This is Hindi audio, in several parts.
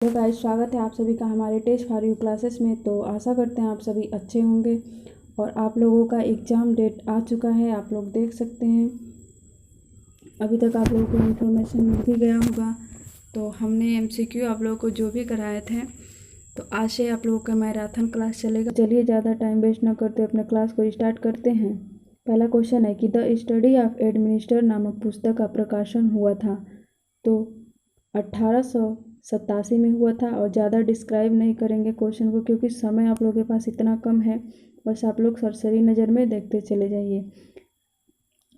हेलो गाइस, स्वागत है आप सभी का हमारे टेस्ट फॉर यू क्लासेस में। तो आशा करते हैं आप सभी अच्छे होंगे और आप लोगों का एग्ज़ाम डेट आ चुका है। आप लोग देख सकते हैं अभी तक आप लोगों को इन्फॉर्मेशन मिल भी गया होगा। तो हमने एमसीक्यू आप लोगों को जो भी कराए थे, तो आज से आप लोगों का मैराथन क्लास चलेगा। चलिए ज़्यादा टाइम वेस्ट न करते अपने क्लास को स्टार्ट करते हैं। पहला क्वेश्चन है कि द स्टडी ऑफ एडमिनिस्टर नामक पुस्तक का प्रकाशन हुआ था। तो 1887 में हुआ था। और ज़्यादा डिस्क्राइब नहीं करेंगे क्वेश्चन को, क्योंकि समय आप लोगों के पास इतना कम है। बस आप लोग सरसरी नज़र में देखते चले जाइए।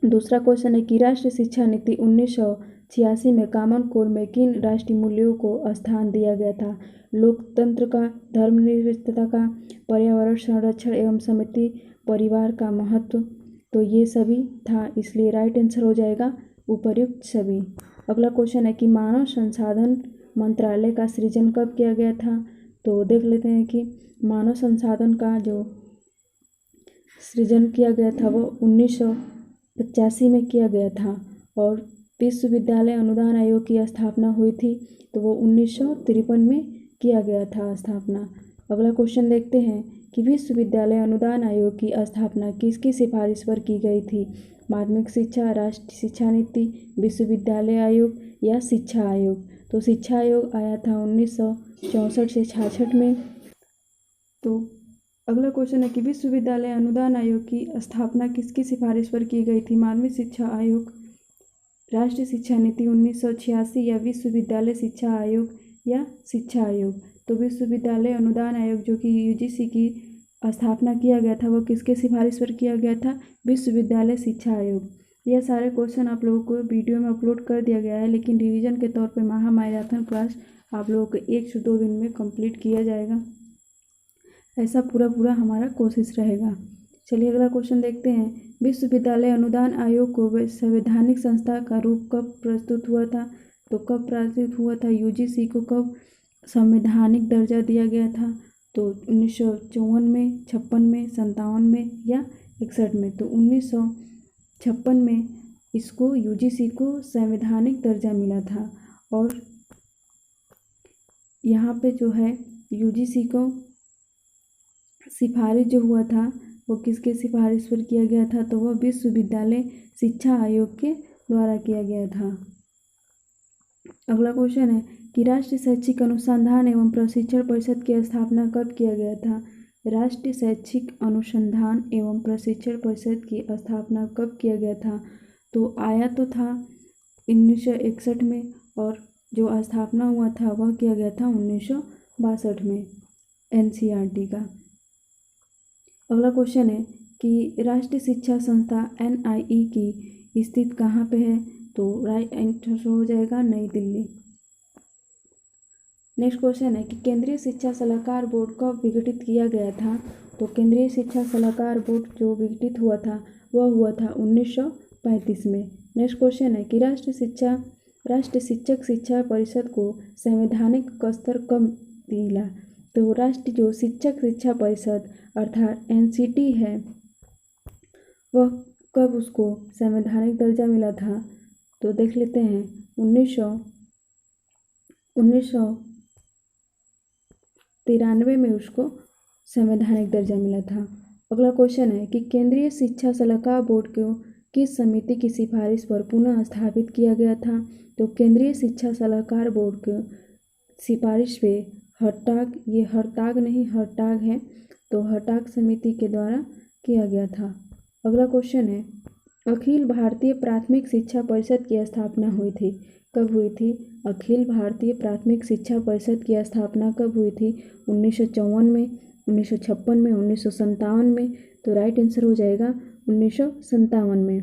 दूसरा क्वेश्चन है कि राष्ट्रीय शिक्षा नीति 1986 में कॉमन कोर में किन राष्ट्रीय मूल्यों को स्थान दिया गया था? लोकतंत्र का, धर्मनिरपेक्षता का, पर्यावरण संरक्षण एवं समिति परिवार का महत्व। तो ये सभी था, इसलिए राइट आंसर हो जाएगा उपर्युक्त सभी। अगला क्वेश्चन है कि मानव संसाधन मंत्रालय का सृजन कब किया गया था? तो देख लेते हैं कि मानव संसाधन का जो सृजन किया गया था वो 1985 में किया गया था। और विश्वविद्यालय अनुदान आयोग की स्थापना हुई थी, तो वो 1953 में किया गया था स्थापना। अगला क्वेश्चन देखते हैं कि विश्वविद्यालय अनुदान आयोग की स्थापना किसकी सिफारिश पर की गई थी? माध्यमिक शिक्षा, राष्ट्रीय शिक्षा नीति, विश्वविद्यालय आयोग या शिक्षा आयोग? तो शिक्षा आयोग आया था 1964 से 66 में। तो अगला क्वेश्चन है कि विश्वविद्यालय अनुदान आयोग की स्थापना किसकी सिफारिश पर की गई थी? माध्यमिक शिक्षा आयोग, राष्ट्रीय शिक्षा नीति 1986 या विश्वविद्यालय शिक्षा आयोग या शिक्षा आयोग? तो विश्वविद्यालय अनुदान आयोग जो कि यूजीसी की स्थापना किया गया था, वो किसके सिफारिश पर किया गया था? विश्वविद्यालय शिक्षा आयोग। यह सारे क्वेश्चन आप लोगों को वीडियो में अपलोड कर दिया गया है, लेकिन रिवीजन के तौर पर मैराथन क्लास आप लोगों को 1 से 2 दिन में कंप्लीट किया जाएगा। ऐसा पूरा हमारा कोशिश रहेगा। चलिए अगला क्वेश्चन देखते हैं। विश्वविद्यालय अनुदान आयोग को संवैधानिक संस्था का रूप कब प्रस्तुत हुआ था? तो कब प्रस्तुत हुआ था? यूजीसी को कब संवैधानिक दर्जा दिया गया था? तो 1954 में, 56 में, 57 में या 61 में? तो 1956 में इसको यूजीसी को संवैधानिक दर्जा मिला था। और यहाँ पे जो है यूजीसी को सिफारिश जो हुआ था वो किसके सिफारिश पर किया गया था? तो वह विश्वविद्यालय शिक्षा आयोग के द्वारा किया गया था। अगला क्वेश्चन है कि राष्ट्रीय शैक्षिक अनुसंधान एवं प्रशिक्षण परिषद की स्थापना कब किया गया था? राष्ट्रीय शैक्षिक अनुसंधान एवं प्रशिक्षण परिषद की स्थापना कब किया गया था? तो आया तो था 1961 में, और जो स्थापना हुआ था वह किया गया था 1962 में एनसीईआरटी का। अगला क्वेश्चन है कि राष्ट्रीय शिक्षा संस्था एनआईई की स्थित कहाँ पे है? तो राइट आंसर हो जाएगा नई दिल्ली। नेक्स्ट क्वेश्चन है कि केंद्रीय शिक्षा सलाहकार बोर्ड कब विघटित किया गया था? तो केंद्रीय शिक्षा सलाहकार बोर्ड जो विघटित हुआ था वह हुआ था 1935 में। नेक्स्ट क्वेश्चन है कि राष्ट्रीय शिक्षक शिक्षा परिषद को संवैधानिक स्तर कब मिला? तो राष्ट्रीय जो शिक्षक शिक्षा परिषद अर्थात एनसीटी है, वह कब उसको संवैधानिक दर्जा मिला था? तो देख लेते हैं 1993 में उसको संवैधानिक दर्जा मिला था। अगला क्वेश्चन है कि केंद्रीय शिक्षा सलाहकार बोर्ड को किस समिति की सिफारिश पर पुनः स्थापित किया गया था? तो केंद्रीय शिक्षा सलाहकार बोर्ड को सिफारिश पे हरटाग है, तो हरटाग समिति के द्वारा किया गया था। अगला क्वेश्चन है अखिल भारतीय प्राथमिक शिक्षा परिषद की स्थापना हुई थी, कब हुई थी? अखिल भारतीय प्राथमिक शिक्षा परिषद की स्थापना कब हुई थी? 1954 में, 1956 में, 1957 में? तो राइट आंसर हो जाएगा 1957 में।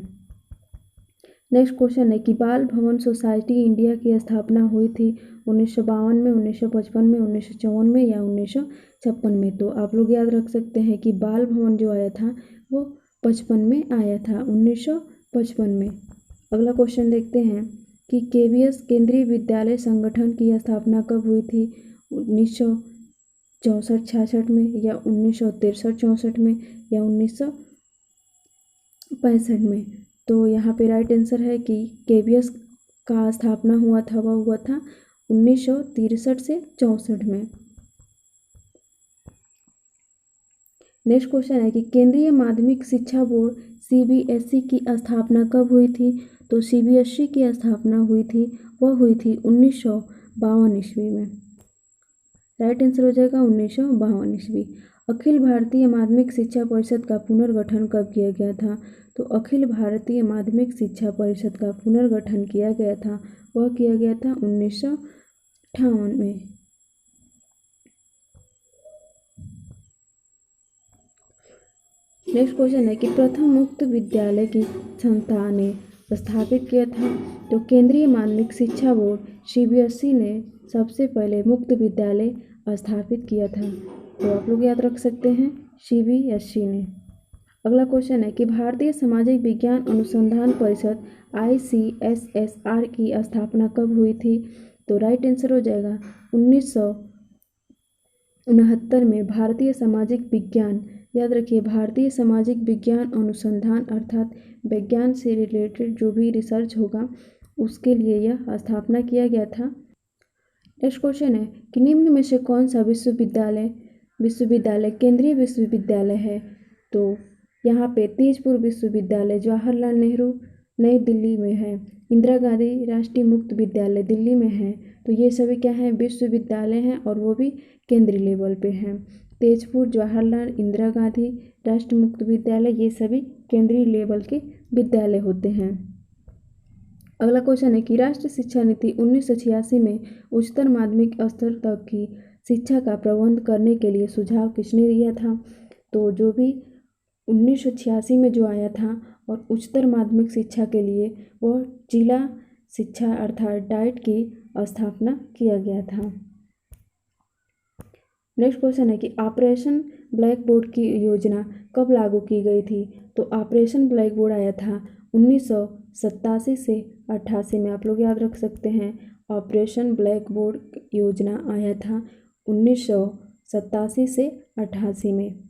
नेक्स्ट क्वेश्चन है कि बाल भवन सोसाइटी इंडिया की स्थापना हुई थी 1952 में, 1955 में, 1954 में या 1956 में? तो आप लोग याद रख सकते हैं कि बाल भवन जो आया था वो 55 में आया था, 1955 में। अगला क्वेश्चन देखते हैं कि केवीएस केंद्रीय विद्यालय संगठन की स्थापना कब हुई थी? 1964-66 में या 1963-64 में या 1965 में? तो यहाँ पे राइट आंसर है कि केवीएस का स्थापना हुआ था वह हुआ था 1963 से 64 में। नेक्स्ट क्वेश्चन है कि केंद्रीय माध्यमिक शिक्षा बोर्ड सीबीएसई की स्थापना कब हुई थी? तो सीबीएसई की स्थापना हुई थी, वह हुई थी 1952 ईस्वी में। राइट आंसर हो जाएगा 1952 ईस्वी। अखिल भारतीय माध्यमिक शिक्षा परिषद का पुनर्गठन कब किया गया था? तो अखिल भारतीय माध्यमिक शिक्षा परिषद का पुनर्गठन किया गया था, वह किया गया था 1958 में। नेक्स्ट क्वेश्चन है कि प्रथम मुक्त विद्यालय की संस्था ने स्थापित किया था? तो केंद्रीय माध्यमिक शिक्षा बोर्ड सीबीएसई ने सबसे पहले मुक्त विद्यालय स्थापित किया था, तो आप लोग याद रख सकते हैं सीबीएसई ने। अगला क्वेश्चन है कि भारतीय सामाजिक विज्ञान अनुसंधान परिषद ICSSR की स्थापना कब हुई थी? तो राइट आंसर हो जाएगा 1969 में। भारतीय सामाजिक विज्ञान, याद रखिए, भारतीय सामाजिक विज्ञान अनुसंधान अर्थात विज्ञान से रिलेटेड जो भी रिसर्च होगा उसके लिए यह स्थापना किया गया था। नेक्स्ट क्वेश्चन है कि निम्न में से कौन सा विश्वविद्यालय केंद्रीय विश्वविद्यालय है? तो यहाँ पे तेजपुर विश्वविद्यालय जवाहरलाल नेहरू नई दिल्ली में है, इंदिरा गांधी राष्ट्रीय मुक्त विद्यालय दिल्ली में है। तो ये सभी क्या हैं? विश्वविद्यालय हैं और वो भी केंद्रीय लेवल पे हैं। तेजपुर, जवाहरलाल, इंदिरा गांधी राष्ट्रीय मुक्त विद्यालय, ये सभी केंद्रीय लेवल के विद्यालय होते हैं। अगला क्वेश्चन है कि राष्ट्रीय शिक्षा नीति 1986 में उच्चतर माध्यमिक स्तर तक की शिक्षा का प्रबंध करने के लिए सुझाव किसने दिया था? तो जो भी 1986 में जो आया था और उच्चतर माध्यमिक शिक्षा के लिए वह जिला शिक्षा अर्थात डाइट की स्थापना किया गया था। नेक्स्ट क्वेश्चन है कि ऑपरेशन ब्लैक बोर्ड की योजना कब लागू की गई थी? तो ऑपरेशन ब्लैक बोर्ड आया था 1987 से 88 में। आप लोग याद रख सकते हैं, ऑपरेशन ब्लैक बोर्ड योजना आया था 1987 से 88 में।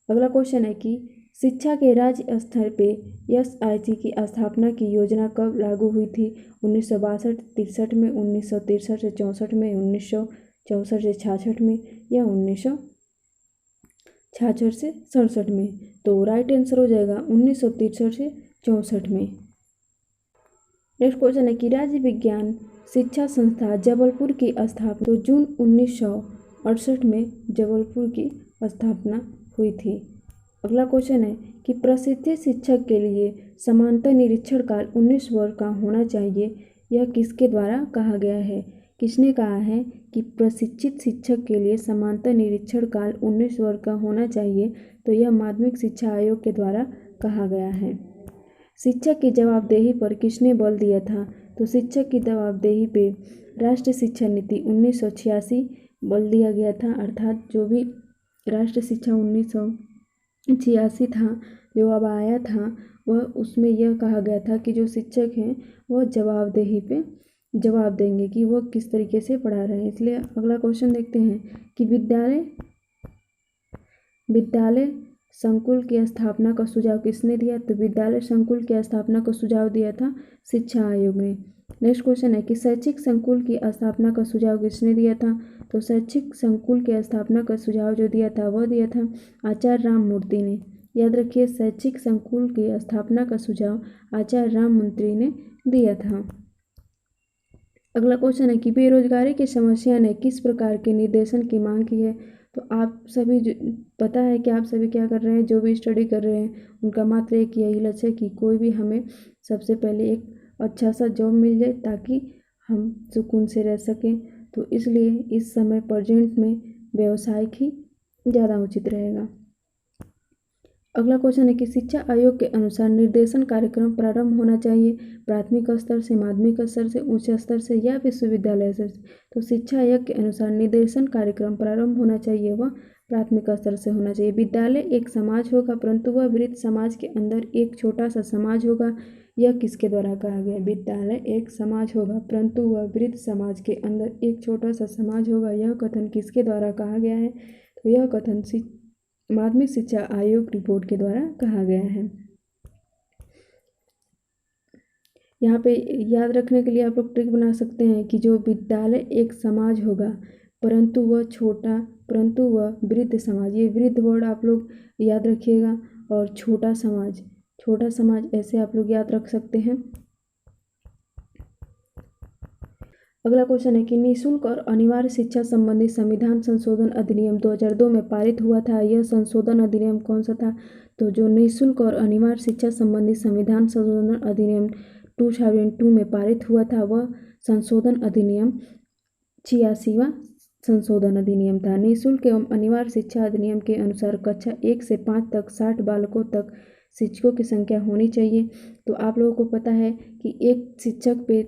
अगला क्वेश्चन है कि शिक्षा के राज्य स्तर पे SIT की स्थापना की योजना कब लागू हुई थी? 1962-63 में, 1963 से 64 में, 1964 से 66 में या 1966 से 67 में। तो राइट आंसर हो जाएगा 1963 से 64 में। नेक्स्ट क्वेश्चन है कि राज्य विज्ञान शिक्षा संस्था जबलपुर की स्थापना तो जून 1968 में जबलपुर की स्थापना हुई थी। अगला क्वेश्चन है कि प्रशिक्षित शिक्षक के लिए समांतर निरीक्षण काल 19 वर्ष का होना चाहिए, यह किसके द्वारा कहा गया है? किसने कहा है कि प्रशिक्षित शिक्षक के लिए समांतर निरीक्षण काल 19 वर्ष का होना चाहिए? तो यह माध्यमिक शिक्षा आयोग के द्वारा कहा गया है। शिक्षक की जवाबदेही पर किसने बल दिया था? तो शिक्षक की जवाबदेही पे राष्ट्रीय शिक्षा नीति 1986 बल दिया गया था, अर्थात जो भी राष्ट्रीय शिक्षा 1986 था जो अब आया था वह उसमें यह कहा गया था कि जो शिक्षक हैं वह जवाबदेही पे जवाब देंगे कि वह किस तरीके से पढ़ा रहे हैं। इसलिए अगला क्वेश्चन देखते हैं कि विद्यालय संकुल की स्थापना का सुझाव किसने दिया? तो विद्यालय संकुल की स्थापना का सुझाव दिया था शिक्षा आयोग ने। नेक्स्ट क्वेश्चन है कि शैक्षिक संकुल की स्थापना का सुझाव किसने दिया था? तो शैक्षिक संकुल की स्थापना का सुझाव जो दिया था वह दिया था आचार्य राममूर्ति ने। याद रखिए, शैक्षिक संकुल की स्थापना का सुझाव आचार्य राममूर्ति ने दिया था। अगला क्वेश्चन है कि बेरोजगारी की समस्या ने किस प्रकार के निर्देशन की मांग की है? तो आप सभी पता है कि आप सभी क्या कर रहे हैं, जो भी स्टडी कर रहे हैं उनका मात्र एक यही लक्ष्य है कि कोई भी हमें सबसे पहले एक अच्छा सा जॉब मिल जाए ताकि हम सुकून से रह सकें। तो इसलिए इस समय प्रेजेंट में व्यवसाय ही ज़्यादा उचित रहेगा। अगला क्वेश्चन है कि शिक्षा आयोग के अनुसार निर्देशन कार्यक्रम प्रारंभ होना चाहिए प्राथमिक स्तर से, माध्यमिक स्तर से, उच्च स्तर से या विश्वविद्यालय से? तो शिक्षा आयोग के अनुसार निर्देशन कार्यक्रम प्रारंभ होना चाहिए वह प्राथमिक स्तर से होना चाहिए। विद्यालय एक समाज होगा परंतु वह वृत्त समाज के अंदर एक छोटा सा समाज होगा, यह किसके द्वारा कहा गया? विद्यालय एक समाज होगा परंतु वह वृत्त समाज के अंदर एक छोटा सा समाज होगा, यह कथन किसके द्वारा कहा गया है? तो यह कथन माध्यमिक शिक्षा आयोग रिपोर्ट के द्वारा कहा गया है। यहाँ पे याद रखने के लिए आप लोग ट्रिक बना सकते हैं कि जो विद्यालय एक समाज होगा परंतु वह वृद्ध समाज, ये वृद्ध वर्ड आप लोग याद रखिएगा। और छोटा समाज ऐसे आप लोग याद रख सकते हैं। अगला क्वेश्चन है कि निःशुल्क और अनिवार्य शिक्षा संबंधी संविधान संशोधन अधिनियम 2002 में पारित हुआ था। यह संशोधन अधिनियम कौन सा था? तो जो निःशुल्क और अनिवार्य शिक्षा संबंधी संविधान संशोधन अधिनियम 2002 में पारित हुआ था वह संशोधन अधिनियम 86वां संशोधन अधिनियम था। निःशुल्क एवं अनिवार्य शिक्षा अधिनियम के अनुसार कक्षा 1 से 5 तक 60 बालकों तक शिक्षकों की संख्या होनी चाहिए। तो आप लोगों को पता है कि एक शिक्षक पे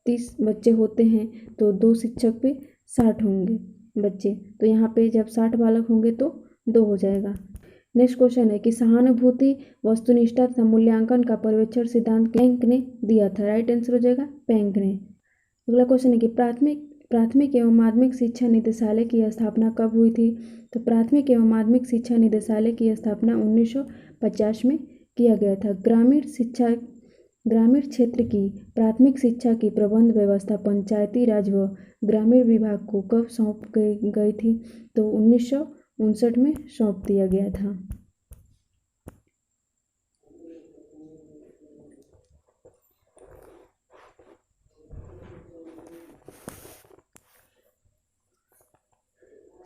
30 बच्चे होते हैं तो 2 शिक्षक पे 60 होंगे बच्चे, तो यहाँ पे जब 60 बालक होंगे तो 2 हो जाएगा। नेक्स्ट क्वेश्चन है कि सहानुभूति, वस्तुनिष्ठता तथा मूल्यांकन का पर्यवेक्षण सिद्धांत पेंक ने दिया था। राइट आंसर हो जाएगा पेंक ने। अगला क्वेश्चन है कि प्राथमिक एवं माध्यमिक शिक्षा निदेशालय की स्थापना कब हुई थी? तो प्राथमिक एवं माध्यमिक शिक्षा निदेशालय की स्थापना 1950 में किया गया था। ग्रामीण क्षेत्र की प्राथमिक शिक्षा की प्रबंध व्यवस्था पंचायती राज व ग्रामीण विभाग को कब सौंप गई थी? तो 1959 में सौंप दिया गया था।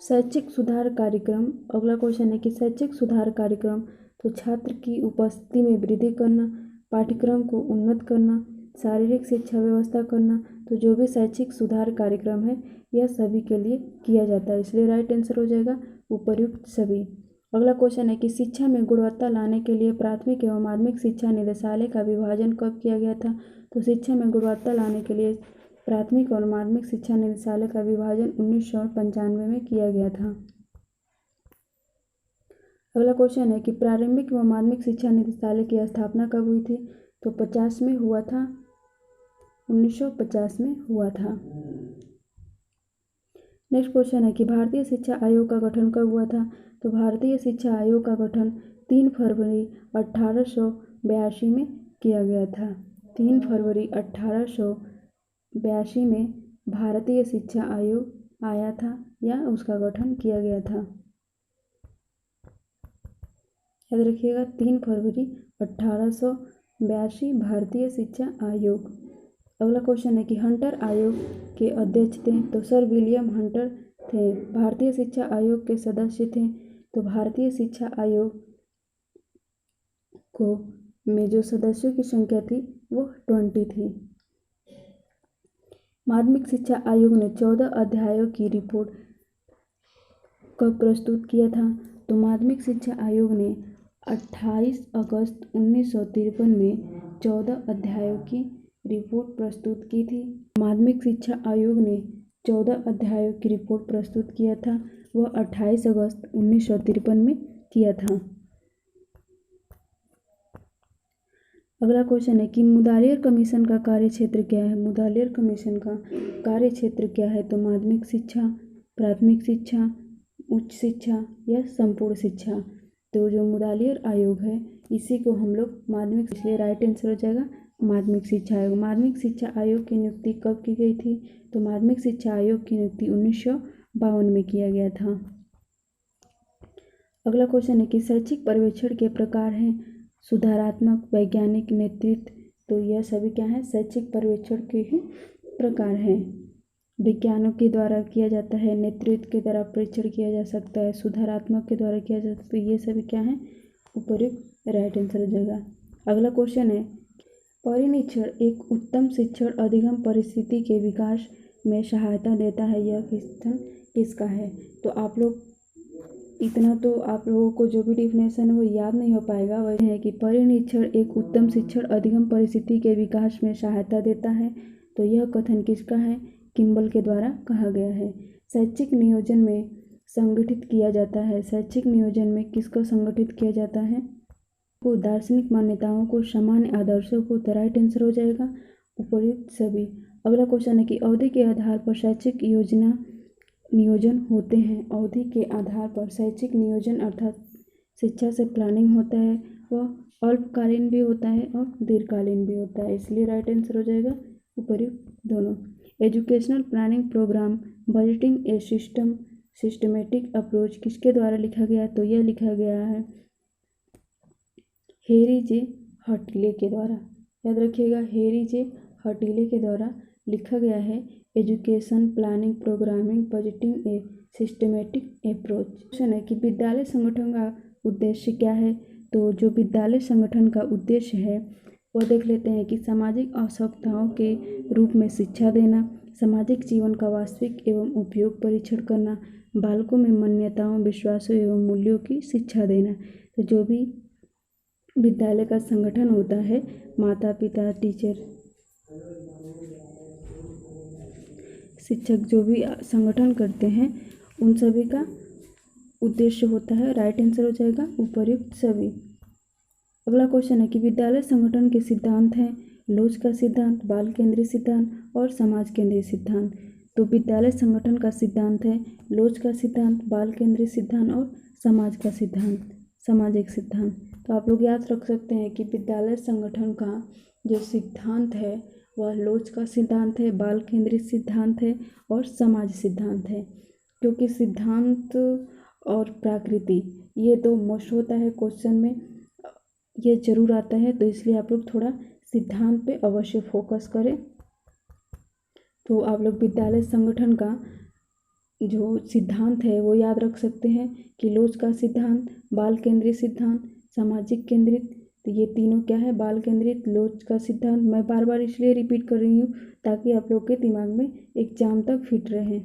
शैक्षिक सुधार कार्यक्रम। अगला क्वेश्चन है कि शैक्षिक सुधार कार्यक्रम तो छात्र की उपस्थिति में वृद्धि करना, पाठ्यक्रम को उन्नत करना, शारीरिक शिक्षा व्यवस्था करना। तो जो भी शैक्षिक सुधार कार्यक्रम है यह सभी के लिए किया जाता है, इसलिए राइट आंसर हो जाएगा उपर्युक्त सभी। अगला क्वेश्चन है कि शिक्षा में गुणवत्ता लाने के लिए प्राथमिक एवं माध्यमिक शिक्षा निदेशालय का विभाजन कब किया गया था? तो शिक्षा में गुणवत्ता लाने के लिए प्राथमिक और माध्यमिक शिक्षा निदेशालय का विभाजन 1995 में किया गया था। अगला क्वेश्चन है कि प्रारंभिक व माध्यमिक शिक्षा निदेशालय की स्थापना कब हुई थी? तो 50 में हुआ था, 1950 में हुआ था। नेक्स्ट क्वेश्चन है कि भारतीय शिक्षा आयोग का गठन कब हुआ था? तो भारतीय शिक्षा आयोग का गठन 3 फरवरी 1882 में किया गया था। 3 फरवरी 1882 में भारतीय शिक्षा आयोग आया था या उसका गठन किया गया था। याद रखिएगा 3 फरवरी 1882 भारतीय शिक्षा आयोग। अगला क्वेश्चन है कि हंटर आयोग के अध्यक्ष थे? तो सर विलियम हंटर थे। भारतीय शिक्षा आयोग के सदस्य थे? तो भारतीय शिक्षा आयोग को में जो सदस्यों की संख्या थी वो 20 थी। माध्यमिक शिक्षा आयोग ने 14 अध्यायों की रिपोर्ट कब प्रस्तुत किया था? तो माध्यमिक शिक्षा आयोग ने 28 अगस्त 1953 में 14 अध्यायों की रिपोर्ट प्रस्तुत की थी। माध्यमिक शिक्षा आयोग ने 14 अध्यायों की रिपोर्ट प्रस्तुत किया था, वह 28 अगस्त 1953 में किया था। अगला क्वेश्चन है कि मुदालियर कमीशन का कार्यक्षेत्र क्या है? मुदालियर कमीशन का कार्यक्षेत्र क्या है? तो माध्यमिक शिक्षा, प्राथमिक शिक्षा, उच्च शिक्षा या संपूर्ण शिक्षा। तो जो मुदालियर आयोग है इसी को हम लोग माध्यमिक, इसलिए राइट आंसर हो जाएगा माध्यमिक शिक्षा आयोग। माध्यमिक शिक्षा आयोग की नियुक्ति कब की गई थी? तो माध्यमिक शिक्षा आयोग की नियुक्ति 1952 में किया गया था। अगला क्वेश्चन है कि शैक्षिक पर्यवेक्षण के प्रकार हैं सुधारात्मक, वैज्ञानिक, नेतृत्व। तो यह सभी क्या है? शैक्षिक पर्यवेक्षण के ही प्रकार हैं। विज्ञानों के द्वारा किया जाता है, नेतृत्व के द्वारा परीक्षण किया जा सकता है, सुधारात्मक के द्वारा किया जा सकता है। ये सभी क्या है? उपर्युक्त राइट आंसर हो जाएगा। अगला क्वेश्चन है परिनिरीक्षण एक उत्तम शिक्षण अधिगम परिस्थिति के विकास में सहायता देता है, यह कथन किसका है? तो आप लोग इतना तो आप लोगों को जो भी डिफिनेशन है वो याद नहीं हो पाएगा। वह है कि परिनिरीक्षण एक उत्तम शिक्षण अधिगम परिस्थिति के विकास में सहायता देता है। तो यह कथन किसका है? किम्बल के द्वारा कहा गया है। शैक्षिक नियोजन में संगठित किया जाता है। शैक्षिक नियोजन में किसको संगठित किया जाता है? को दार्शनिक मान्यताओं को, सामान्य आदर्शों को। तो राइट आंसर हो जाएगा उपर्युक्त सभी। अगला क्वेश्चन है कि अवधि के आधार पर शैक्षिक नियोजन होते हैं। अवधि के आधार पर शैक्षिक नियोजन अर्थात शिक्षा से प्लानिंग होता है वह अल्पकालीन भी होता है और दीर्घकालीन भी होता है, इसलिए राइट आंसर हो जाएगा उपर्युक्त दोनों। Educational planning program budgeting a systematic approach किसके द्वारा लिखा गया, तो यह लिखा गया है हेरी जे हर्टिले के द्वारा। याद रखिएगा, हेरी जे हर्टिले के द्वारा लिखा गया है education planning programming budgeting a systematic approach. Question है कि विद्यालय संगठन का उद्देश्य क्या है, तो जो विद्यालय संगठन का उद्देश्य है वह देख लेते हैं कि सामाजिक आवश्यकताओं के रूप में शिक्षा देना, सामाजिक जीवन का वास्तविक एवं उपयोग परीक्षण करना, बालकों में मान्यताओं विश्वासों एवं मूल्यों की शिक्षा देना। तो जो भी विद्यालय का संगठन होता है, माता पिता टीचर शिक्षक जो भी संगठन करते हैं उन सभी का उद्देश्य होता है, राइट आंसर हो जाएगा उपर्युक्त सभी। अगला क्वेश्चन है कि विद्यालय संगठन के सिद्धांत हैं लोच का सिद्धांत, बाल केंद्रीय सिद्धांत और समाज केंद्रीय सिद्धांत। तो विद्यालय संगठन का सिद्धांत है लोच का सिद्धांत, बाल केंद्रीय सिद्धांत और समाज का सिद्धांत, सामाजिक सिद्धांत। तो आप लोग याद रख सकते हैं कि विद्यालय संगठन का जो सिद्धांत है वह लोच का सिद्धांत है, बाल केंद्रित सिद्धांत है और समाज सिद्धांत है। क्योंकि सिद्धांत और प्रकृति ये तो मोस्ट होता है क्वेश्चन में, ये जरूर आता है, तो इसलिए आप लोग थोड़ा सिद्धांत पे अवश्य फोकस करें। तो आप लोग विद्यालय संगठन का जो सिद्धांत है वो याद रख सकते हैं कि लोच का सिद्धांत, बाल केंद्रित सिद्धांत, सामाजिक केंद्रित। तो ये तीनों क्या है, बाल केंद्रित, लोच का सिद्धांत। मैं बार बार इसलिए रिपीट कर रही हूँ ताकि आप लोग के दिमाग में एग्जाम तक फिट रहे।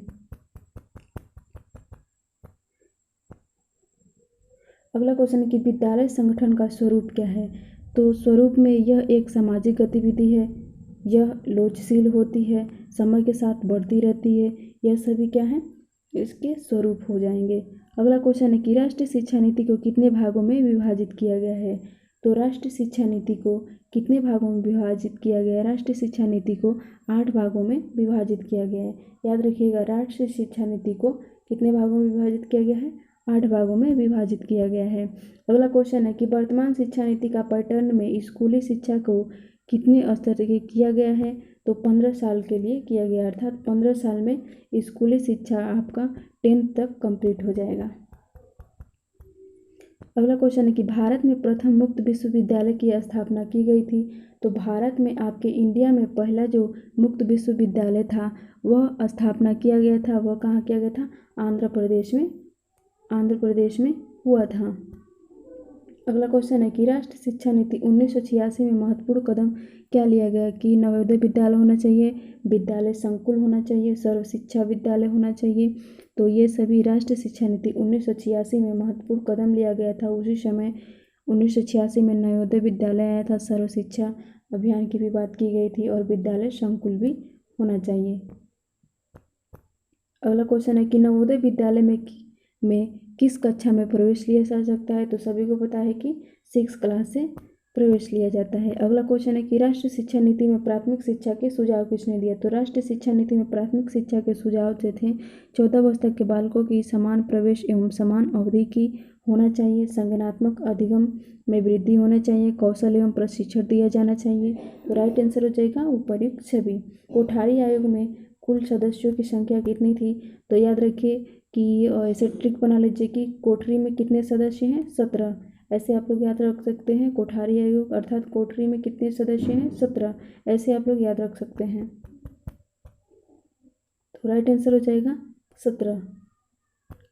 अगला क्वेश्चन है कि विद्यालय संगठन का स्वरूप क्या है, तो स्वरूप में यह एक सामाजिक गतिविधि है, यह लोचशील होती है, समय के साथ बढ़ती रहती है, यह सभी क्या है इसके स्वरूप हो जाएंगे। अगला क्वेश्चन है कि राष्ट्रीय शिक्षा नीति को कितने भागों में विभाजित किया गया है, तो राष्ट्रीय शिक्षा नीति को कितने भागों में विभाजित किया गया है, राष्ट्रीय शिक्षा नीति को 8 भागों में विभाजित किया गया है। याद रखिएगा, राष्ट्रीय शिक्षा नीति को कितने भागों में विभाजित किया गया है, 8 भागों में विभाजित किया गया है। अगला क्वेश्चन है कि वर्तमान शिक्षा नीति का पैटर्न में स्कूली शिक्षा को कितने स्तर के किया गया है, तो 15 साल के लिए किया गया, अर्थात 15 साल में स्कूली शिक्षा आपका 10th तक कंप्लीट हो जाएगा। अगला क्वेश्चन है कि भारत में प्रथम मुक्त विश्वविद्यालय की स्थापना की गई थी, तो भारत में आपके इंडिया में पहला जो मुक्त विश्वविद्यालय था वह स्थापना किया गया था, वह कहाँ किया गया था, आंध्र प्रदेश में हुआ था। अगला क्वेश्चन है कि राष्ट्रीय शिक्षा नीति 1986 में महत्वपूर्ण कदम क्या लिया गया, कि नवोदय विद्यालय होना चाहिए, विद्यालय संकुल होना चाहिए, सर्व शिक्षा विद्यालय होना चाहिए। तो ये सभी राष्ट्रीय शिक्षा नीति 1986 में महत्वपूर्ण कदम लिया गया था। उसी समय 1986 में नवोदय विद्यालय आया था, सर्व शिक्षा अभियान की भी बात की गई थी और विद्यालय संकुल भी होना चाहिए। अगला क्वेश्चन है कि नवोदय विद्यालय में किस कक्षा में प्रवेश लिया जा सकता है, तो सभी को पता है कि 6 क्लास से प्रवेश लिया जाता है। अगला क्वेश्चन है कि राष्ट्रीय शिक्षा नीति में प्राथमिक शिक्षा के सुझाव किसने दिया, तो राष्ट्रीय शिक्षा नीति में प्राथमिक शिक्षा के सुझाव जो थे 14 वर्ष तक के बालकों की समान प्रवेश एवं समान अवधि की होना चाहिए, संज्ञानात्मक अधिगम में वृद्धि होना चाहिए, कौशल एवं प्रशिक्षण दिया जाना चाहिए। तो राइट आंसर हो जाएगा उपर्युक्त सभी। कोठारी आयोग में कुल सदस्यों की संख्या कितनी थी, तो याद रखिए कि ऐसे ट्रिक बना लीजिए कि कोठरी में कितने सदस्य हैं, 17। ऐसे आप लोग याद रख सकते हैं कोठारी आयोग अर्थात कोठरी में कितने सदस्य हैं, 17। ऐसे आप लोग याद रख सकते हैं। तो राइट आंसर हो जाएगा 17।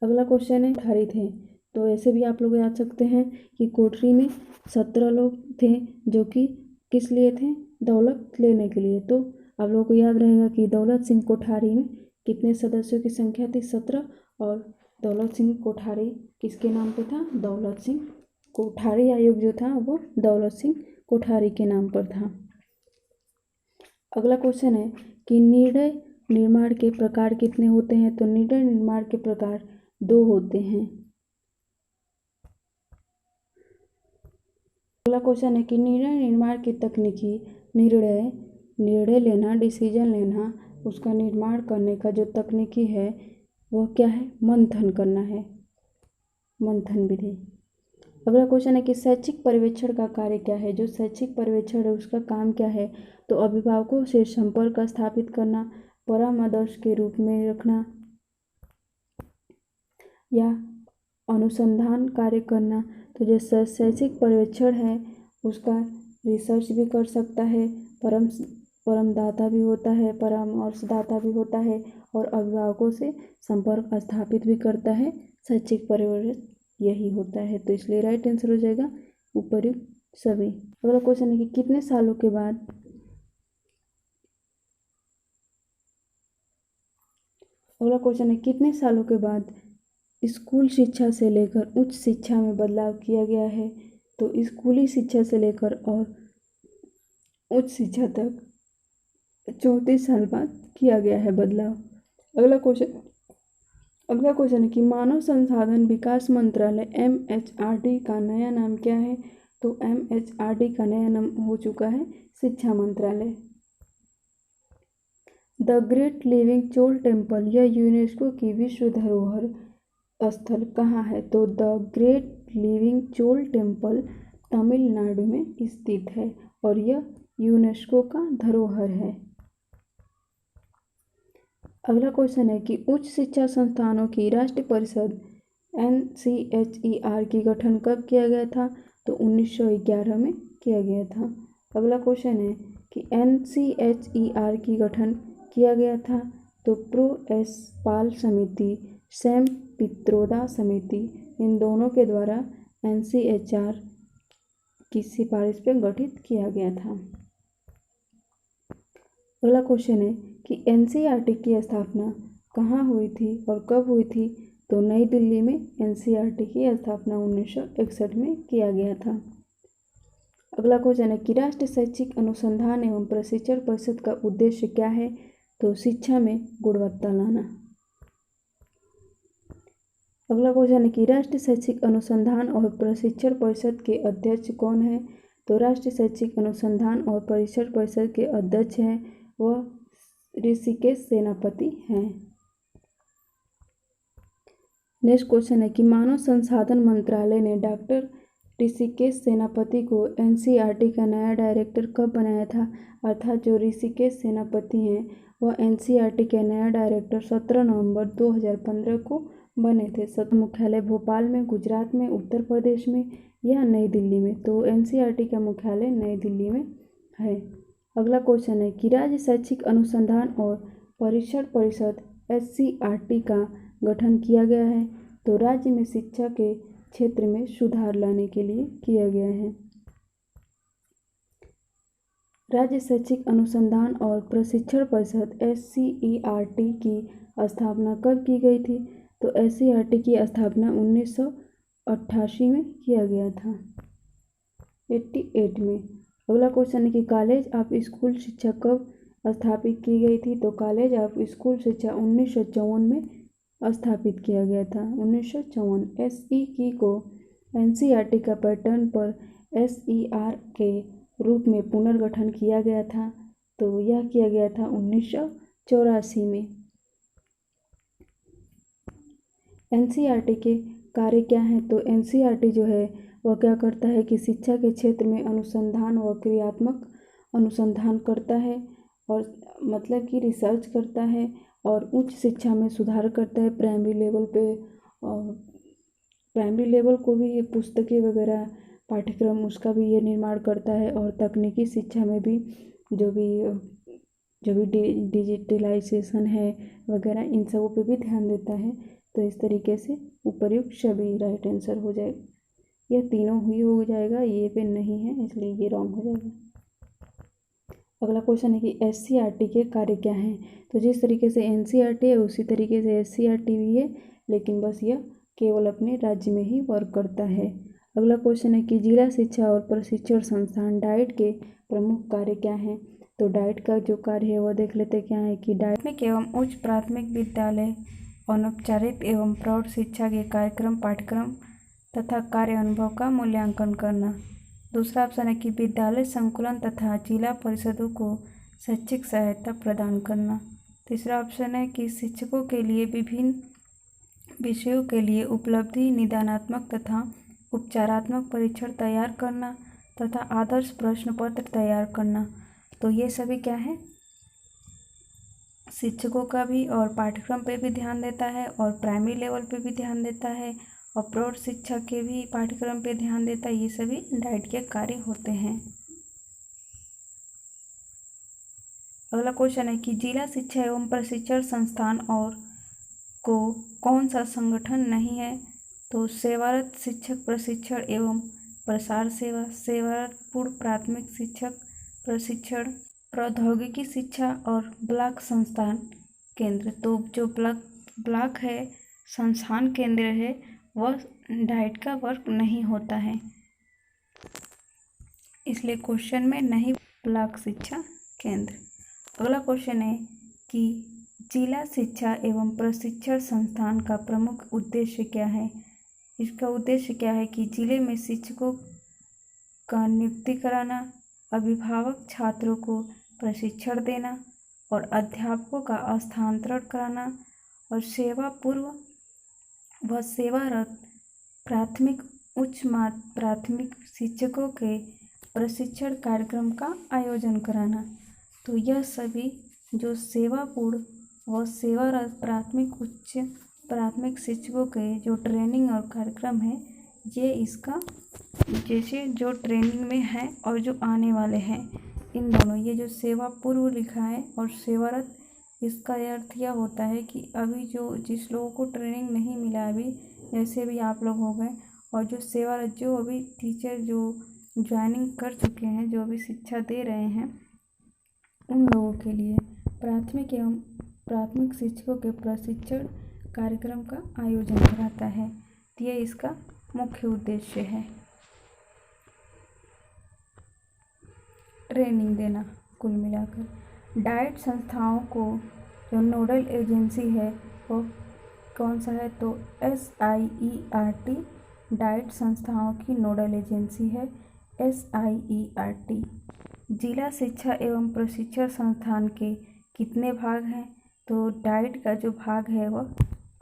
अगला क्वेश्चन है कोठारी थे, तो ऐसे भी आप लोग याद सकते हैं कि कोठरी में 17 लोग थे जो कि किस लिए थे, दौलत लेने के लिए। तो आप लोगों को याद रहेगा कि दौलत सिंह कोठारी में कितने सदस्यों की संख्या थी, 17। और दौलत सिंह कोठारी किसके नाम पे था, दौलत सिंह कोठारी आयोग जो था वो दौलत सिंह कोठारी के नाम पर था। अगला क्वेश्चन है कि निर्णय निर्माण के प्रकार कितने होते हैं, तो निर्णय निर्माण के प्रकार 2 होते हैं। अगला क्वेश्चन है कि निर्णय निर्माण की तकनीकी निर्णय लेना, डिसीजन लेना, उसका निर्माण करने का जो तकनीकी है वह क्या है, मंथन करना है, मंथन विधि। अगला क्वेश्चन है कि शैक्षिक पर्यवेक्षण का कार्य क्या है। जो शैक्षिक पर्यवेक्षण है उसका काम क्या है, तो अभिभावकों से संपर्क स्थापित करना, परामर्श के रूप में रखना या अनुसंधान कार्य करना। तो जो शैक्षिक पर्यवेक्षण है उसका रिसर्च भी कर सकता है, परमदाता भी होता है, परामर्शदाता भी होता है और अभिभावकों से संपर्क स्थापित भी करता है। शैक्षिक पर्यवेक्षण यही होता है, तो इसलिए राइट आंसर हो जाएगा उपर्युक्त सभी। अगला क्वेश्चन है कि कितने सालों के बाद स्कूल शिक्षा से लेकर उच्च शिक्षा में बदलाव किया गया है। तो स्कूली शिक्षा से लेकर और उच्च शिक्षा तक 34 साल बाद किया गया है बदलाव। अगला क्वेश्चन है कि मानव संसाधन विकास मंत्रालय MHRD का नया नाम क्या है। तो MHRD का नया नाम हो चुका है शिक्षा मंत्रालय। The great living Chola temple यह यूनेस्को की विश्व धरोहर स्थल कहाँ है। तो the great living Chola temple Tamil Nadu में स्थित है और यह यूनेस्को का धरोहर है। अगला क्वेश्चन है कि उच्च शिक्षा संस्थानों की राष्ट्रीय परिषद NCHER की गठन कब किया गया था। तो 1911 में किया गया था। अगला क्वेश्चन है कि NCHER की गठन किया गया था। तो प्रो एस पाल समिति, सैम पित्रोदा समिति, इन दोनों के द्वारा NCHER की सिफारिश पर गठित किया गया था। अगला क्वेश्चन है कि NCERT की स्थापना कहाँ हुई थी और कब हुई थी। तो नई दिल्ली में NCERT की स्थापना 1961 में किया गया था। अगला क्वेश्चन है कि राष्ट्रीय शैक्षिक अनुसंधान एवं प्रशिक्षण परिषद का उद्देश्य क्या है। तो शिक्षा में गुणवत्ता लाना। अगला क्वेश्चन है कि राष्ट्रीय शैक्षिक अनुसंधान और प्रशिक्षण परिषद के अध्यक्ष कौन है। तो राष्ट्रीय शैक्षिक अनुसंधान और प्रशिक्षण परिषद के अध्यक्ष हैं वह ऋषिकेश सेनापति हैं। नेक्स्ट क्वेश्चन है कि मानव संसाधन मंत्रालय ने डॉक्टर ऋषिकेश सेनापति को NCERT का नया डायरेक्टर कब बनाया था। अर्थात जो ऋषिकेश सेनापति हैं वह NCERT के नया डायरेक्टर 17 नवंबर 2015 को बने थे। मुख्यालय भोपाल में, गुजरात में, उत्तर प्रदेश में या नई दिल्ली में। तो NCERT का मुख्यालय नई दिल्ली में है। अगला क्वेश्चन है कि राज्य शैक्षिक अनुसंधान और परीक्षण परिषद SCERT का गठन किया गया है। तो राज्य में शिक्षा के क्षेत्र में सुधार लाने के लिए किया गया है। राज्य शैक्षिक अनुसंधान और प्रशिक्षण परिषद SCERT की स्थापना कब की गई थी। तो SCERT की स्थापना 1988 में किया गया था, 88 में। अगला क्वेश्चन है कि कॉलेज ऑफ स्कूल शिक्षा कब स्थापित की गई थी। तो कॉलेज ऑफ स्कूल शिक्षा 1954 में स्थापित किया गया था, 1954। SEE को NCERT का पैटर्न पर SER के रूप में पुनर्गठन किया गया था। तो यह किया गया था 1984 में। NCERT के कार्य क्या हैं। तो NCERT जो है वह क्या करता है कि शिक्षा के क्षेत्र में अनुसंधान व क्रियात्मक अनुसंधान करता है और मतलब कि रिसर्च करता है और उच्च शिक्षा में सुधार करता है। प्राइमरी लेवल पे और प्राइमरी लेवल को भी ये पुस्तकें वगैरह पाठ्यक्रम उसका भी ये निर्माण करता है और तकनीकी शिक्षा में भी जो भी डिजिटलाइजेशन है वगैरह इन सबों पे भी ध्यान देता है। तो इस तरीके से उपर्युक्त सभी राइट आंसर हो जाएगा। यह तीनों ही हो जाएगा, ये पे नहीं है इसलिए ये रॉन्ग हो जाएगा। अगला क्वेश्चन है कि SCERT के कार्य क्या हैं। तो जिस तरीके से NCERT है उसी तरीके से SCERT भी है, लेकिन बस यह केवल अपने राज्य में ही वर्क करता है। अगला क्वेश्चन है कि जिला शिक्षा और प्रशिक्षण संस्थान डाइट के प्रमुख कार्य क्या हैं। तो डाइट का जो कार्य है वह देख लेते क्या है कि प्राथमिक एवं उच्च प्राथमिक विद्यालय, अनौपचारिक एवं प्रौढ़ शिक्षा के कार्यक्रम, पाठ्यक्रम तथा कार्य अनुभव का मूल्यांकन करना। दूसरा ऑप्शन है कि विद्यालय संकुलन तथा जिला परिषदों को शैक्षिक सहायता प्रदान करना। तीसरा ऑप्शन है कि शिक्षकों के लिए विभिन्न विषयों के लिए उपलब्धि निदानात्मक तथा उपचारात्मक परीक्षण तैयार करना तथा आदर्श प्रश्न पत्र तैयार करना। तो ये सभी क्या है, शिक्षकों का भी और पाठ्यक्रम पे भी ध्यान देता है और प्राइमरी लेवल पे भी ध्यान देता है और प्रौढ़ शिक्षा के भी पाठ्यक्रम पे ध्यान देता है। ये सभी डाइट के कार्य होते हैं। अगला क्वेश्चन है कि जिला शिक्षा एवं प्रशिक्षण संस्थान और को कौन सा संगठन नहीं है। तो सेवारत शिक्षक प्रशिक्षण एवं प्रसार सेवा, सेवारत पूर्व प्राथमिक शिक्षक प्रशिक्षण, प्रौद्योगिकी शिक्षा और ब्लॉक संस्थान केंद्र। तो जो ब्लॉक है, संस्थान केंद्र है, वह डाइट का वर्क नहीं होता है, इसलिए क्वेश्चन में नहीं ब्लॉक शिक्षा केंद्र। अगला क्वेश्चन है कि जिला शिक्षा एवं प्रशिक्षण संस्थान का प्रमुख उद्देश्य क्या है। इसका उद्देश्य क्या है कि जिले में शिक्षकों का नियुक्ति कराना, अभिभावक छात्रों को प्रशिक्षण देना और अध्यापकों का स्थानांतरण कराना और सेवा पूर्व व सेवारत प्राथमिक उच्च प्राथमिक शिक्षकों के प्रशिक्षण कार्यक्रम का आयोजन कराना। तो यह सभी जो सेवा पूर्व व सेवारत प्राथमिक उच्च प्राथमिक शिक्षकों के जो ट्रेनिंग और कार्यक्रम है, ये इसका जैसे जो ट्रेनिंग में है और जो आने वाले हैं, इन दोनों, ये जो सेवा पूर्व लिखा है और सेवारत, इसका अर्थ यह होता है कि अभी जो जिस लोगों को ट्रेनिंग नहीं मिला अभी, जैसे भी आप लोग हो गए, और जो सेवारत जो अभी टीचर जो ज्वाइनिंग कर चुके हैं, जो अभी शिक्षा दे रहे हैं, उन लोगों के लिए प्राथमिक एवं प्राथमिक शिक्षकों के प्रशिक्षण कार्यक्रम का आयोजन कराता है। तो ये इसका मुख्य उद्देश्य है, ट्रेनिंग देना कुल मिलाकर। डाइट संस्थाओं को जो नोडल एजेंसी है वो कौन सा है। तो SIERT डाइट संस्थाओं की नोडल एजेंसी है, SIERT। जिला शिक्षा एवं प्रशिक्षण संस्थान के कितने भाग हैं। तो डाइट का जो भाग है वह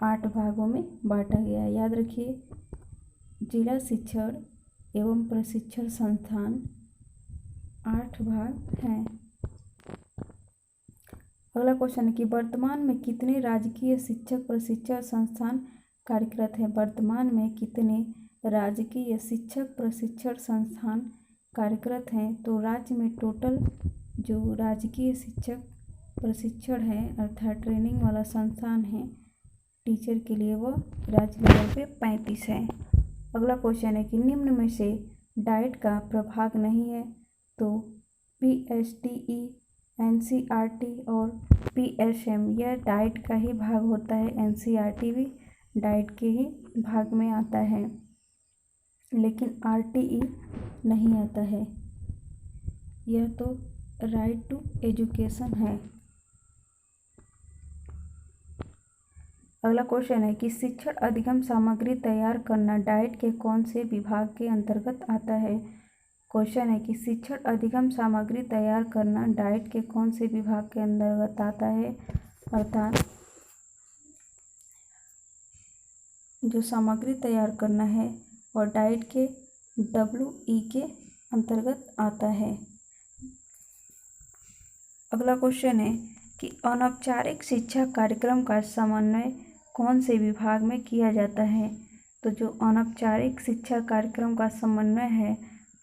8 भागों में बांटा गया है, याद रखिए। जिला शिक्षण एवं प्रशिक्षण संस्थान 8 भाग हैं। अगला क्वेश्चन है कि वर्तमान में कितने राजकीय शिक्षक प्रशिक्षण संस्थान कार्यरत हैं। वर्तमान में कितने राजकीय शिक्षक प्रशिक्षण संस्थान कार्यरत हैं। तो राज्य में टोटल जो राजकीय शिक्षक प्रशिक्षण है अर्थात ट्रेनिंग वाला संस्थान है टीचर के लिए, वो राज्य लेवल पे 35 है। अगला क्वेश्चन है कि निम्न में से डाइट का प्रभाग नहीं है। तो PSTE, NCERT और PSM यह डाइट का ही भाग होता है। NCERT भी डाइट के ही भाग में आता है, लेकिन RTE नहीं आता है। यह तो राइट टू एजुकेशन है। अगला क्वेश्चन है कि शिक्षण अधिगम सामग्री तैयार करना डाइट के कौन से विभाग के अंतर्गत आता है। क्वेश्चन है कि शिक्षण अधिगम सामग्री तैयार करना डाइट के कौन से विभाग के अंतर्गत आता है, अर्थात जो सामग्री तैयार करना है और डाइट के WE के अंतर्गत आता है। अगला क्वेश्चन है कि अनौपचारिक शिक्षा कार्यक्रम का समन्वय कौन से विभाग में किया जाता है। तो जो अनौपचारिक शिक्षा कार्यक्रम का समन्वय है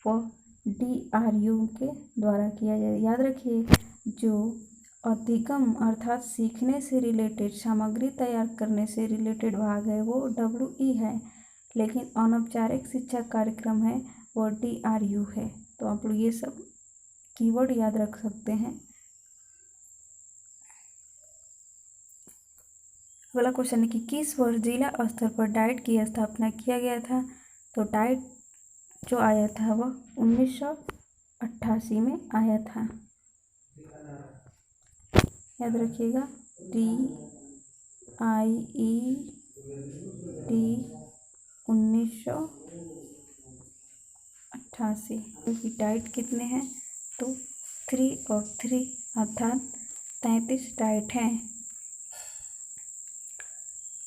वो DRU के द्वारा किया जाए। याद रखिए, जो अधिगम अर्थात सीखने से रिलेटेड सामग्री तैयार करने से रिलेटेड भाग है वो WE है, लेकिन अनौपचारिक शिक्षा कार्यक्रम है वो DRU है। तो आप लोग ये सब कीवर्ड याद रख सकते हैं। अगला क्वेश्चन है कि किस वर्ष जिला स्तर पर डाइट की स्थापना किया गया था। तो डाइट जो आया था वह 1988 में आया था, याद रखिएगा। DIET 1988। क्योंकि डाइट कितने हैं, तो 3 और 3 अर्थात 33 डाइट हैं।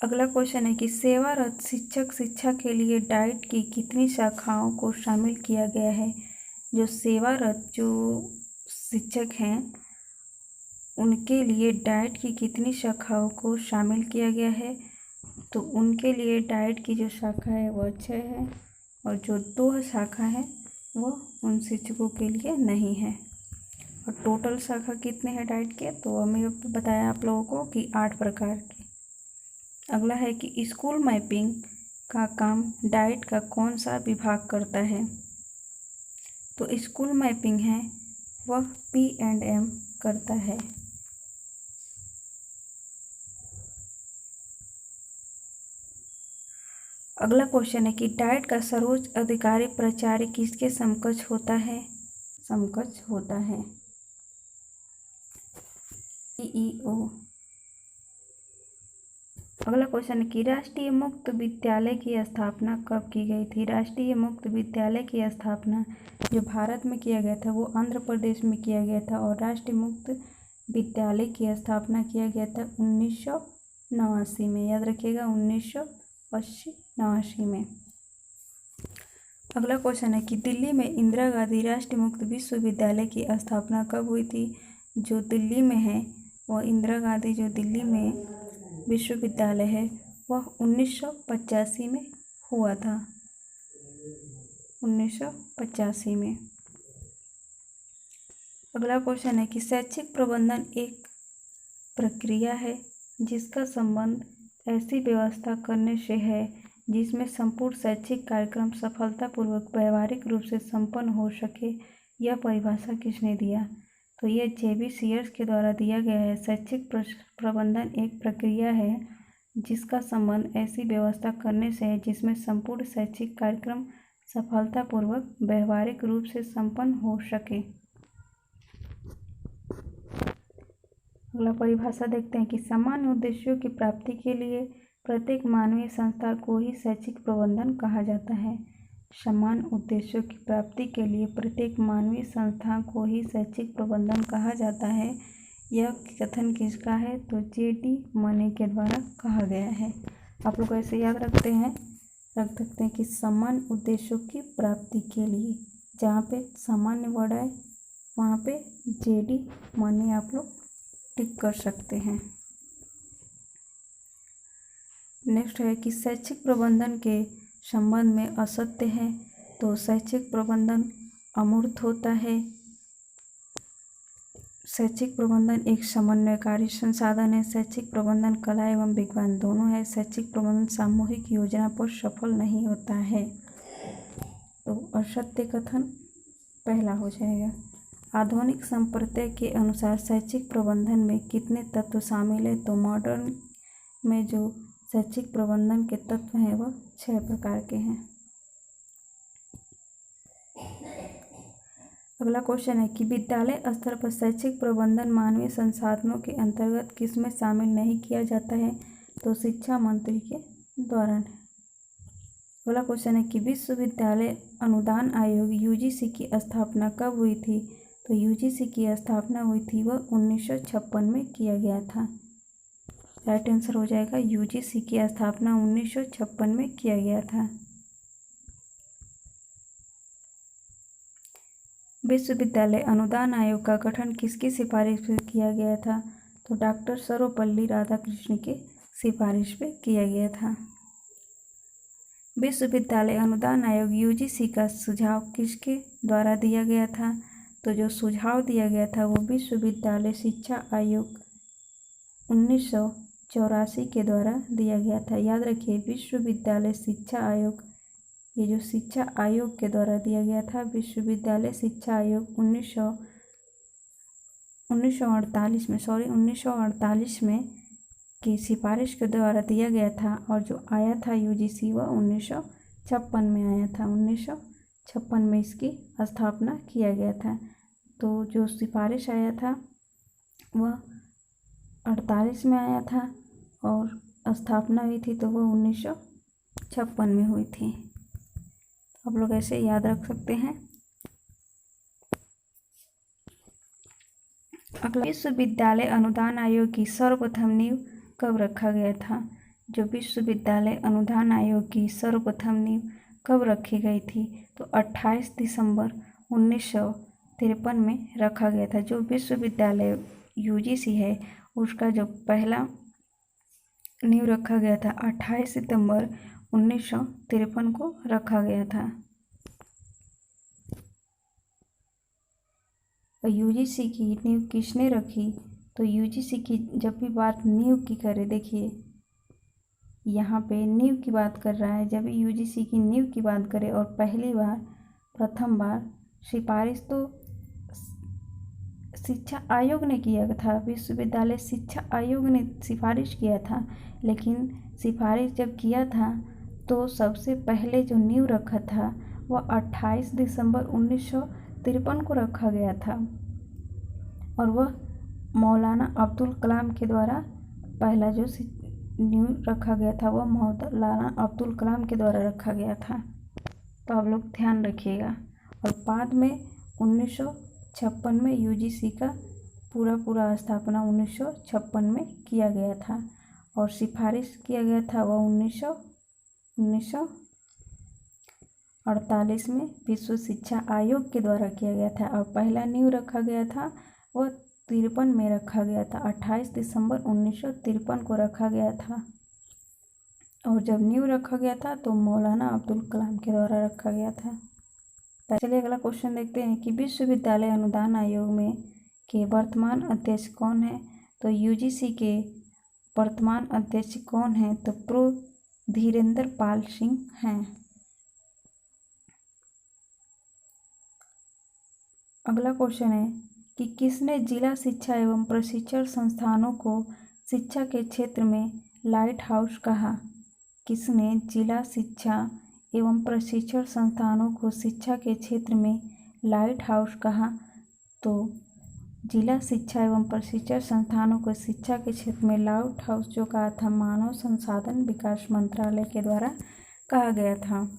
अगला क्वेश्चन है कि सेवारत शिक्षक शिक्षा के लिए डाइट की कितनी शाखाओं को शामिल किया गया है। जो सेवारत जो शिक्षक हैं उनके लिए डाइट की कितनी शाखाओं को शामिल किया गया है। तो उनके लिए डाइट की जो शाखा है वह 6 है और जो 2 शाखा है वह उन शिक्षकों के लिए नहीं है। और टोटल शाखा कितने हैं डाइट के, तो हमें बताया आप लोगों को कि 8 प्रकार के। अगला है कि स्कूल मैपिंग का काम डाइट का कौन सा विभाग करता है। तो स्कूल मैपिंग है वह P&M करता है। अगला क्वेश्चन है कि डाइट का सर्वोच्च अधिकारी प्राचार्य किसके समकक्ष होता है। समकक्ष होता है CEO। अगला क्वेश्चन है कि राष्ट्रीय मुक्त विद्यालय की स्थापना कब की गई थी। राष्ट्रीय मुक्त विद्यालय की स्थापना जो भारत में किया गया था वो आंध्र प्रदेश में किया गया था और राष्ट्रीय मुक्त विद्यालय की स्थापना किया गया था 1989 में। याद रखिएगा 1989 में। अगला क्वेश्चन है कि दिल्ली में इंदिरा गांधी राष्ट्रीय मुक्त विश्वविद्यालय की स्थापना कब हुई थी। जो दिल्ली में है वह इंदिरा गांधी जो दिल्ली में विश्वविद्यालय है वह 1985 में हुआ था। 1985 में। अगला क्वेश्चन है कि शैक्षिक प्रबंधन एक प्रक्रिया है जिसका संबंध ऐसी व्यवस्था करने से है जिसमें संपूर्ण शैक्षिक कार्यक्रम सफलतापूर्वक व्यावहारिक रूप से संपन्न हो सके। यह परिभाषा किसने दिया। तो यह JB सीयर्स के द्वारा दिया गया है। शैक्षिक प्रबंधन एक प्रक्रिया है जिसका संबंध ऐसी व्यवस्था करने से है जिसमें संपूर्ण शैक्षिक कार्यक्रम सफलतापूर्वक व्यावहारिक रूप से संपन्न हो सके। अगला परिभाषा देखते हैं कि सामान्य उद्देश्यों की प्राप्ति के लिए प्रत्येक मानवीय संस्था को ही शैक्षिक प्रबंधन कहा जाता है। समान उद्देश्यों की प्राप्ति के लिए प्रत्येक मानवीय संस्था को ही शैक्षिक प्रबंधन कहा जाता है। यह कथन किसका है, तो JD मनी के द्वारा कहा गया है। आप लोग ऐसे याद रख सकते हैं कि समान उद्देश्यों की प्राप्ति के लिए, जहाँ पे सामान्य वर्ड है वहाँ पे JD मनी आप लोग टिक कर सकते हैं। नेक्स्ट है कि शैक्षिक प्रबंधन के संबंध में असत्य है। तो शैक्षिक प्रबंधन अमूर्त होता है। शैक्षिक प्रबंधन एक समन्वयकारी संसाधन है। शैक्षिक प्रबंधन कला एवं विज्ञान दोनों है। शैक्षिक प्रबंधन सामूहिक योजना पर सफल नहीं होता है। तो असत्य कथन पहला हो जाएगा। आधुनिक संप्रदाय के अनुसार शैक्षिक प्रबंधन में कितने तत्व शामिल है। तो मॉडर्न में जो शैक्षिक प्रबंधन के तत्व हैं वह 6 प्रकार के हैं। अगला क्वेश्चन है कि विद्यालय स्तर पर शैक्षिक प्रबंधन मानवीय संसाधनों के अंतर्गत किसमें शामिल नहीं किया जाता है। तो शिक्षा मंत्री के द्वारा। अगला क्वेश्चन है कि विश्वविद्यालय अनुदान आयोग UGC की स्थापना कब हुई थी। तो UGC की स्थापना हुई थी वह 1956 में किया गया था। राइट आंसर हो जाएगा UGC की स्थापना 1956 में किया गया था। विश्वविद्यालय अनुदान आयोग का गठन किसकी सिफारिश पर किया गया था। तो डॉक्टर सर्वपल्ली राधाकृष्णन की सिफारिश पे किया गया था। विश्वविद्यालय अनुदान आयोग UGC का सुझाव किसके द्वारा दिया गया था। तो जो सुझाव दिया गया था वो विश्वविद्यालय शिक्षा आयोग 1984 के द्वारा दिया गया था। याद रखिए विश्वविद्यालय शिक्षा आयोग, ये जो शिक्षा आयोग के द्वारा दिया गया था विश्वविद्यालय शिक्षा आयोग 1948 में की सिफारिश के द्वारा दिया गया था। और जो आया था UGC वह 1956 में आया था। 1956 में इसकी स्थापना किया गया था। तो जो सिफारिश आया था वह 48 में आया था और स्थापना हुई थी तो वह 1956 में हुई थी। आप लोग ऐसे याद रख सकते हैं। अगला विश्वविद्यालय अनुदान आयोग की सर्वप्रथम नींव कब रखा गया था। जो विश्वविद्यालय अनुदान आयोग की सर्वप्रथम नींव कब रखी गई थी? तो 28 दिसंबर 1953 में रखा गया था। जो विश्वविद्यालय यूजीसी है उसका जो पहला नींव रखा गया था 28 सितंबर 1953 को रखा गया था। यूजीसी की नींव किसने रखी? तो यूजीसी की जब भी बात नींव की करे, देखिए यहाँ पे नींव की बात कर रहा है। जब यूजीसी की नींव की बात करें और प्रथम बार सिफारिश तो शिक्षा आयोग ने किया था, विश्वविद्यालय शिक्षा आयोग ने सिफारिश किया था। लेकिन सिफारिश जब किया था तो सबसे पहले जो नींव रखा था वह 28 दिसंबर 1953 को रखा गया था और वह मौलाना अब्दुल कलाम के द्वारा पहला जो नींव रखा गया था वह मौलाना अब्दुल कलाम के द्वारा रखा गया था। तो आप लोग ध्यान रखिएगा। और बाद में 1956 में यूजीसी का पूरा स्थापना 1956 में किया गया था और सिफारिश किया गया था वह 1948 में विश्व शिक्षा आयोग के द्वारा किया गया था और पहला नींव रखा गया था वह 53 में रखा गया था। 28 दिसंबर 1953 को रखा गया था और जब नींव रखा गया था तो मौलाना अब्दुल कलाम के द्वारा रखा गया था। चलिए अगला क्वेश्चन देखते हैं कि विश्वविद्यालय अनुदान आयोग में के वर्तमान अध्यक्ष कौन है? तो यूजीसी के वर्तमान अध्यक्ष कौन है? तो प्रो धीरेन्द्र पाल सिंह हैं। अगला क्वेश्चन है कि किसने जिला शिक्षा एवं प्रशिक्षण संस्थानों को शिक्षा के क्षेत्र में लाइट हाउस कहा? किसने जिला शिक्षा एवं प्रशिक्षण संस्थानों को शिक्षा के क्षेत्र में लाइट हाउस कहा? तो जिला शिक्षा एवं प्रशिक्षण संस्थानों को शिक्षा के क्षेत्र में लाइट हाउस जो कहा था मानव संसाधन विकास मंत्रालय के द्वारा कहा गया था।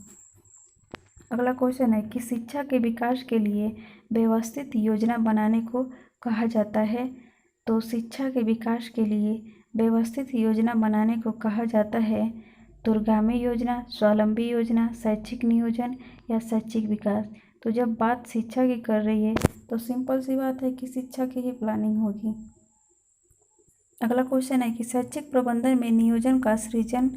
अगला क्वेश्चन है कि शिक्षा के विकास के लिए व्यवस्थित योजना बनाने को कहा जाता है। तो शिक्षा के विकास के लिए व्यवस्थित योजना बनाने को कहा जाता है दूरगामी योजना, स्वावलंबी योजना, शैक्षिक नियोजन या शैक्षिक विकास। तो जब बात शिक्षा की कर रही है तो सिंपल सी बात है कि शिक्षा की ही प्लानिंग होगी। अगला क्वेश्चन है कि शैक्षिक प्रबंधन में नियोजन का सृजन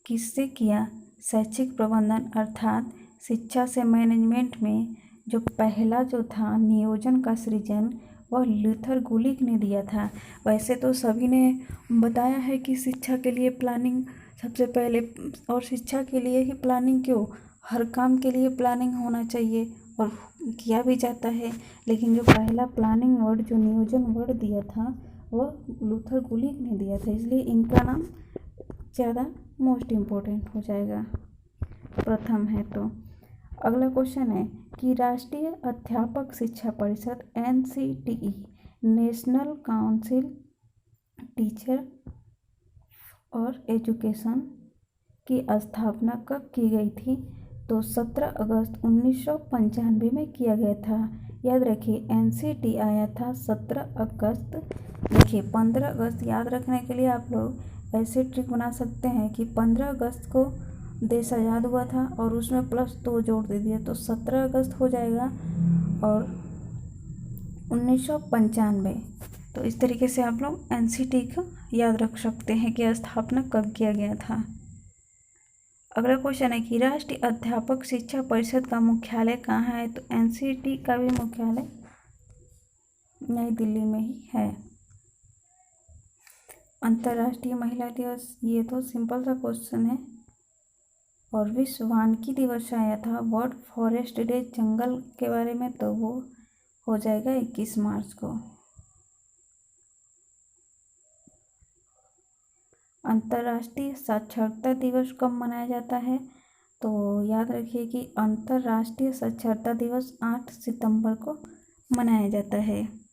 किससे किया? शैक्षिक प्रबंधन अर्थात शिक्षा से मैनेजमेंट में जो पहला जो था नियोजन का सृजन वह लूथर गुलिक ने दिया था। वैसे तो सभी ने बताया है कि शिक्षा के लिए प्लानिंग सबसे पहले, और शिक्षा के लिए ही प्लानिंग क्यों, हर काम के लिए प्लानिंग होना चाहिए और किया भी जाता है। लेकिन जो पहला प्लानिंग वर्ड जो नियोजन वर्ड दिया था वह लूथर गुलिक ने दिया था, इसलिए इनका नाम ज़्यादा मोस्ट इम्पोर्टेंट हो जाएगा, प्रथम है। तो अगला क्वेश्चन है कि राष्ट्रीय अध्यापक शिक्षा परिषद NCTE नेशनल काउंसिल टीचर और एजुकेशन की स्थापना कब की गई थी? तो 17 अगस्त 1995 में किया गया था। याद रखिए NCTE आया था 17 अगस्त। देखिए 15 अगस्त याद रखने के लिए आप लोग ऐसे ट्रिक बना सकते हैं कि 15 अगस्त को देश आज़ाद हुआ था और उसमें +2 जोड़ दे दिया तो 17 अगस्त हो जाएगा और 1995। तो इस तरीके से आप लोग NCTE को याद रख सकते हैं कि स्थापना कब किया गया था। अगला क्वेश्चन है कि राष्ट्रीय अध्यापक शिक्षा परिषद का मुख्यालय कहाँ है? तो NCTE का भी मुख्यालय नई दिल्ली में ही है। अंतर्राष्ट्रीय महिला दिवस, ये तो सिंपल सा क्वेश्चन है। और विश्व वानिकी दिवस आया था वर्ल्ड फॉरेस्ट डे जंगल के बारे में, तो वो हो जाएगा 21 मार्च को। अंतर्राष्ट्रीय साक्षरता दिवस कब मनाया जाता है? तो याद रखिए कि अंतर्राष्ट्रीय साक्षरता दिवस 8 सितंबर को मनाया जाता है।